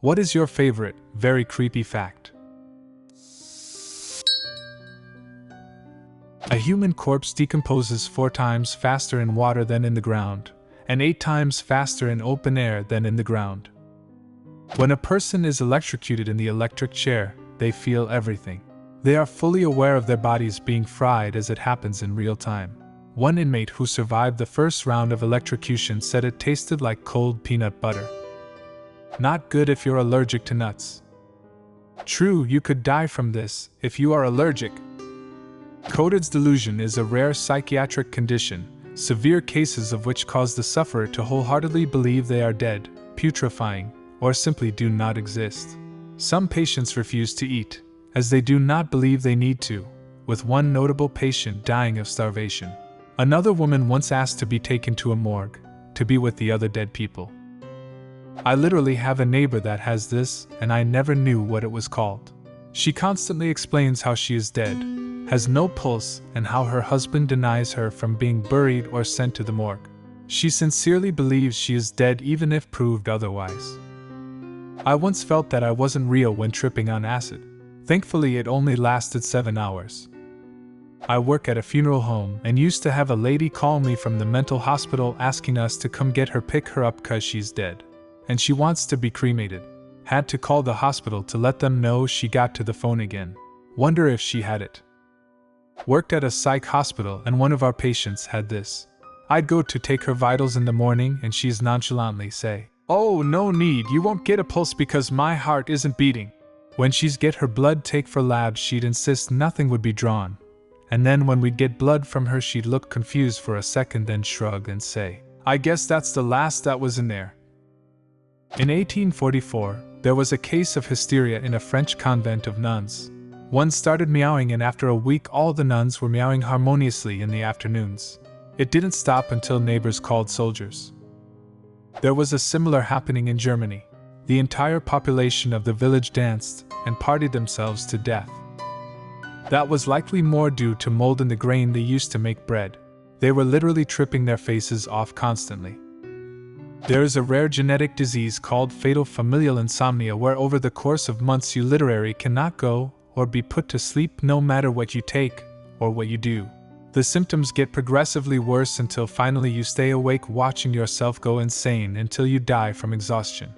What is your favorite, very creepy fact? A human corpse decomposes 4 times faster in water than in the ground, and 8 times faster in open air than in the ground. When a person is electrocuted in the electric chair, they feel everything. They are fully aware of their bodies being fried as it happens in real time. One inmate who survived the first round of electrocution said it tasted like cold peanut butter. Not good if you're allergic to nuts. True, you could die from this if you are allergic. Cotard's delusion is a rare psychiatric condition, severe cases of which cause the sufferer to wholeheartedly believe they are dead, putrefying, or simply do not exist. Some patients refuse to eat, as they do not believe they need to, with one notable patient dying of starvation. Another woman once asked to be taken to a morgue, to be with the other dead people. I literally have a neighbor that has this, and I never knew what it was called. She constantly explains how she is dead, has no pulse, and how her husband denies her from being buried or sent to the morgue. She sincerely believes she is dead even if proved otherwise. I once felt that I wasn't real when tripping on acid. Thankfully, it only lasted 7 hours. I work at a funeral home and used to have a lady call me from the mental hospital asking us to come get her, pick her up cause she's dead. And she wants to be cremated. Had to call the hospital to let them know she got to the phone again. Wonder if she had it. Worked at a psych hospital and one of our patients had this. I'd go to take her vitals in the morning and she'd nonchalantly say, "Oh, no need, you won't get a pulse because my heart isn't beating." When she'd get her blood take for labs, she'd insist nothing would be drawn. And then when we'd get blood from her, she'd look confused for a second, then shrug and say, "I guess that's the last that was in there." In 1844, there was a case of hysteria in a French convent of nuns. One started meowing, and after a week all the nuns were meowing harmoniously in the afternoons. It didn't stop until neighbors called soldiers. There was a similar happening in Germany. The entire population of the village danced and partied themselves to death. That was likely more due to mold in the grain they used to make bread. They were literally tripping their faces off constantly. There is a rare genetic disease called fatal familial insomnia where over the course of months you literally cannot go or be put to sleep no matter what you take or what you do. The symptoms get progressively worse until finally you stay awake watching yourself go insane until you die from exhaustion.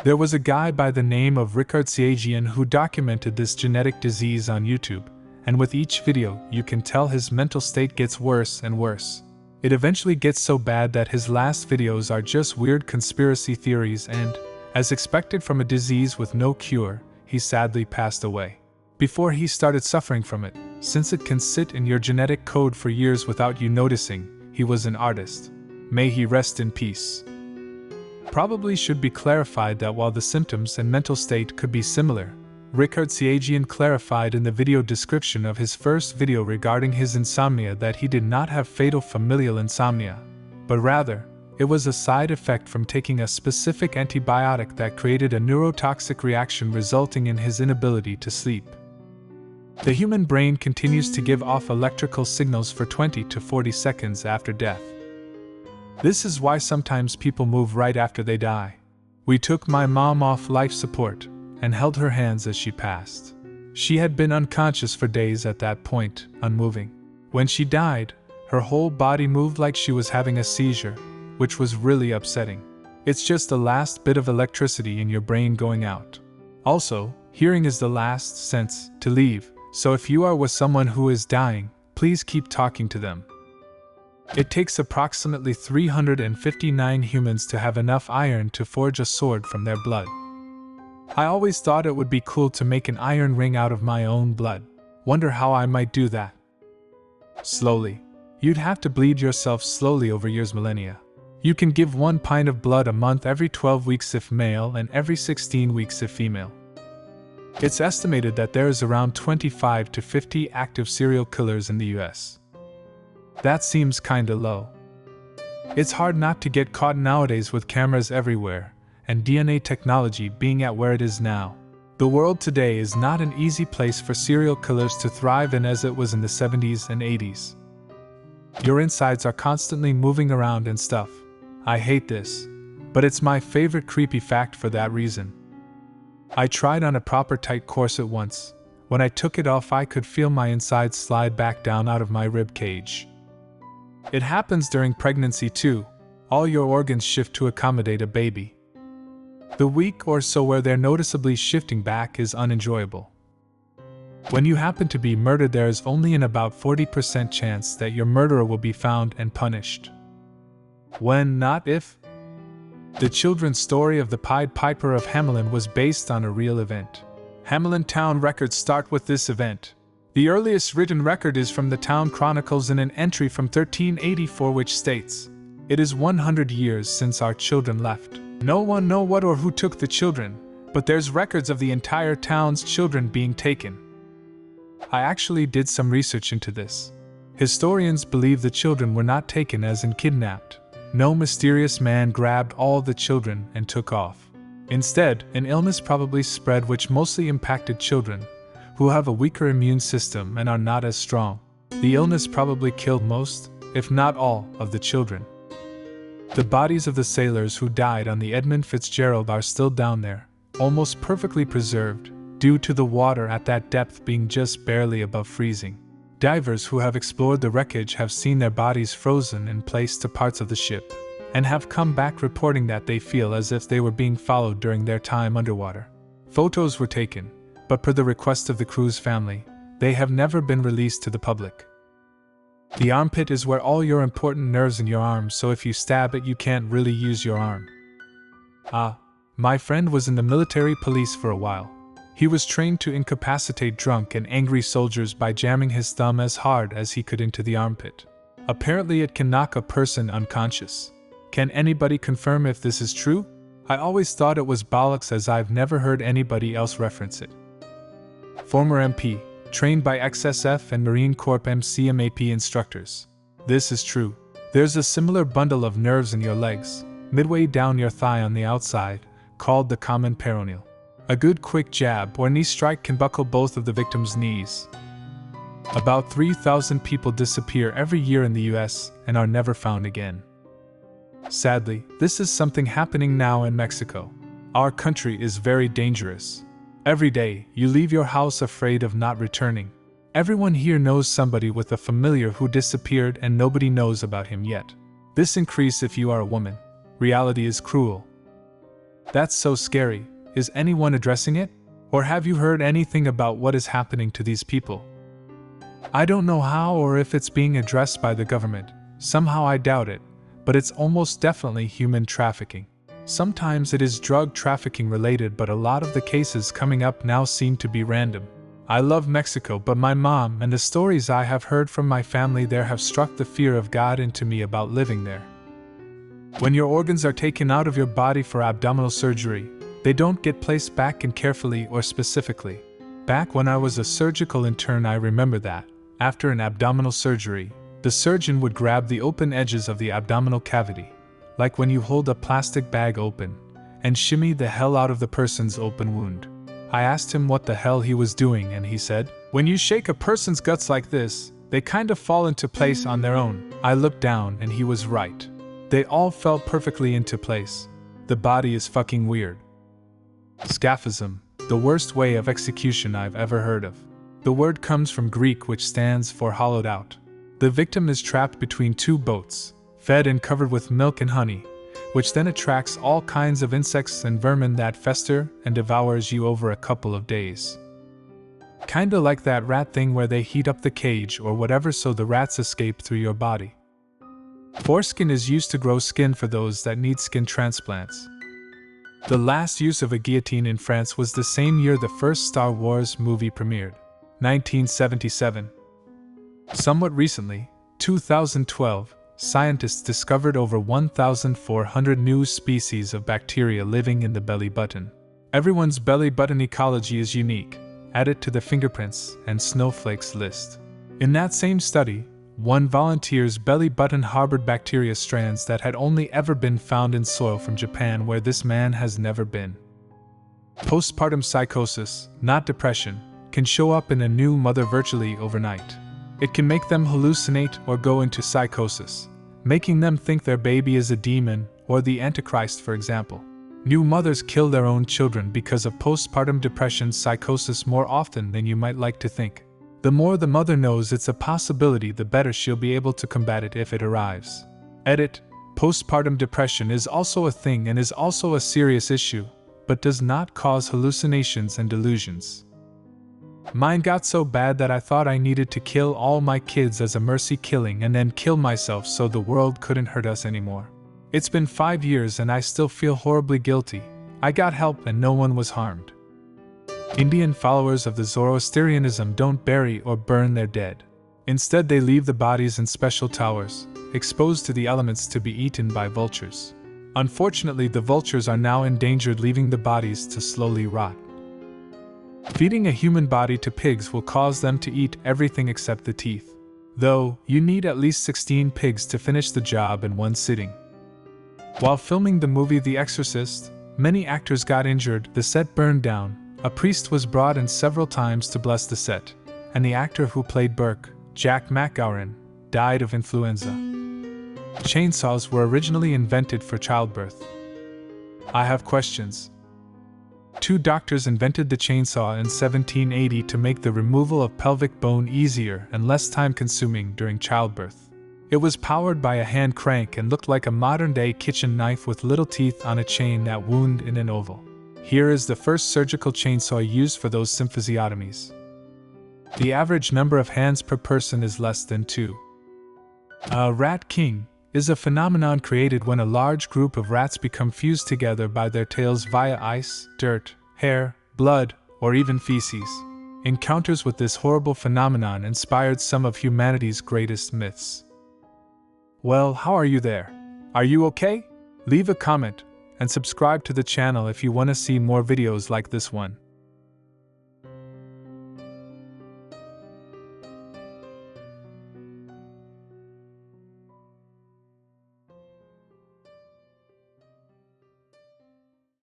There was a guy by the name of Richard Siagian who documented this genetic disease on YouTube, and with each video you can tell his mental state gets worse and worse. It eventually gets so bad that his last videos are just weird conspiracy theories and, as expected from a disease with no cure, he sadly passed away. Before he started suffering from it, since it can sit in your genetic code for years without you noticing, he was an artist. May he rest in peace. Probably should be clarified that while the symptoms and mental state could be similar, Richard Siagian clarified in the video description of his first video regarding his insomnia that he did not have fatal familial insomnia, but rather, it was a side effect from taking a specific antibiotic that created a neurotoxic reaction resulting in his inability to sleep. The human brain continues to give off electrical signals for 20 to 40 seconds after death. This is why sometimes people move right after they die. We took my mom off life support and held her hands as she passed. She had been unconscious for days at that point, unmoving. When she died, her whole body moved like she was having a seizure, which was really upsetting. It's just the last bit of electricity in your brain going out. Also, hearing is the last sense to leave, so if you are with someone who is dying, please keep talking to them. It takes approximately 359 humans to have enough iron to forge a sword from their blood. I always thought it would be cool to make an iron ring out of my own blood. Wonder how I might do that. Slowly. You'd have to bleed yourself slowly over years, millennia. You can give 1 pint of blood a month every 12 weeks if male and every 16 weeks if female. It's estimated that there is around 25 to 50 active serial killers in the US. That seems kinda low. It's hard not to get caught nowadays with cameras everywhere, and DNA technology being at where it is now. The world today is not an easy place for serial killers to thrive in as it was in the 70s and 80s. Your insides are constantly moving around and stuff. I hate this. but it's my favorite creepy fact for that reason. I tried on a proper tight corset once. When I took it off, I could feel my insides slide back down out of my rib cage. It happens during pregnancy too. All your organs shift to accommodate a baby. The week or so where they're noticeably shifting back is unenjoyable. When you happen to be murdered, there is only an about 40% chance that your murderer will be found and punished. When, not if. The children's story of the Pied Piper of Hamelin was based on a real event. Hamelin town records start with this event. The earliest written record is from the Town Chronicles in an entry from 1384 which states, "It is 100 years since our children left. No one know what or who took the children, but there's records of the entire town's children being taken." I actually did some research into this. Historians believe the children were not taken as in kidnapped. No mysterious man grabbed all the children and took off. Instead, an illness probably spread which mostly impacted children, who have a weaker immune system and are not as strong. The illness probably killed most, if not all, of the children. The bodies of the sailors who died on the Edmund Fitzgerald are still down there, almost perfectly preserved, due to the water at that depth being just barely above freezing. Divers who have explored the wreckage have seen their bodies frozen in place to parts of the ship, and have come back reporting that they feel as if they were being followed during their time underwater. Photos were taken, but per the request of the crew's family, they have never been released to the public. The armpit is where all your important nerves in your arm, so if you stab it you can't really use your arm. My friend was in the military police for a while. He was trained to incapacitate drunk and angry soldiers by jamming his thumb as hard as he could into the armpit. Apparently it can knock a person unconscious. Can anybody confirm if this is true? I always thought it was bollocks as I've never heard anybody else reference it. Former MP, trained by XSF and Marine Corps MCMAP instructors. This is true. There's a similar bundle of nerves in your legs, midway down your thigh on the outside, called the common peroneal. A good quick jab or knee strike can buckle both of the victim's knees. About 3,000 people disappear every year in the US and are never found again. Sadly, this is something happening now in Mexico. Our country is very dangerous. Every day, you leave your house afraid of not returning. Everyone here knows somebody with a familiar who disappeared and nobody knows about him yet. This increases if you are a woman. Reality is cruel. That's so scary. Is anyone addressing it? Or have you heard anything about what is happening to these people? I don't know how or if it's being addressed by the government. Somehow I doubt it, but it's almost definitely human trafficking. Sometimes it is drug trafficking related, but a lot of the cases coming up now seem to be random. I love Mexico, but my mom and the stories I have heard from my family there have struck the fear of God into me about living there. When your organs are taken out of your body for abdominal surgery, they don't get placed back in carefully or specifically. Back when I was a surgical intern, I remember that, after an abdominal surgery, the surgeon would grab the open edges of the abdominal cavity, like when you hold a plastic bag open, and shimmy the hell out of the person's open wound. I asked him what the hell he was doing, and he said, "When you shake a person's guts like this, they kind of fall into place on their own." I looked down and he was right. They all fell perfectly into place. The body is fucking weird. Scaphism, the worst way of execution I've ever heard of. The word comes from Greek, which stands for hollowed out. The victim is trapped between two boats, fed and covered with milk and honey, which then attracts all kinds of insects and vermin that fester and devours you over a couple of days. Kinda like that rat thing where they heat up the cage or whatever so the rats escape through your body. Foreskin is used to grow skin for those that need skin transplants. The last use of a guillotine in France was the same year the first Star Wars movie premiered, 1977. Somewhat recently, 2012, scientists discovered over 1,400 new species of bacteria living in the belly button. Everyone's belly button ecology is unique. Add it to the fingerprints and snowflakes list. In that same study, one volunteer's belly button harbored bacteria strands that had only ever been found in soil from Japan, where this man has never been. Postpartum psychosis, not depression, can show up in a new mother virtually overnight. It can make them hallucinate or go into psychosis, making them think their baby is a demon or the Antichrist, for example. New mothers kill their own children because of postpartum depression psychosis more often than you might like to think. The more the mother knows it's a possibility, the better she'll be able to combat it if it arrives. Edit. Postpartum depression is also a thing and is also a serious issue, but does not cause hallucinations and delusions. Mine got so bad that I thought I needed to kill all my kids as a mercy killing and then kill myself so the world couldn't hurt us anymore. It's been 5 years and I still feel horribly guilty. I got help and no one was harmed. Indian followers of the Zoroastrianism don't bury or burn their dead. Instead, they leave the bodies in special towers, exposed to the elements to be eaten by vultures. Unfortunately, the vultures are now endangered, leaving the bodies to slowly rot. Feeding a human body to pigs will cause them to eat everything except the teeth. Though, you need at least 16 pigs to finish the job in one sitting. While filming the movie The Exorcist, many actors got injured, the set burned down, a priest was brought in several times to bless the set, and the actor who played Burke, Jack McGowan, died of influenza. Chainsaws were originally invented for childbirth. I have questions. 2 doctors invented the chainsaw in 1780 to make the removal of pelvic bone easier and less time-consuming during childbirth. It was powered by a hand crank and looked like a modern-day kitchen knife with little teeth on a chain that wound in an oval. Here is the first surgical chainsaw used for those symphysiotomies. The average number of hands per person is less than 2. A rat king is a phenomenon created when a large group of rats become fused together by their tails via ice, dirt, hair, blood, or even feces. Encounters with this horrible phenomenon inspired some of humanity's greatest myths. Well, how are you there? Are you okay? Leave a comment and subscribe to the channel if you want to see more videos like this one.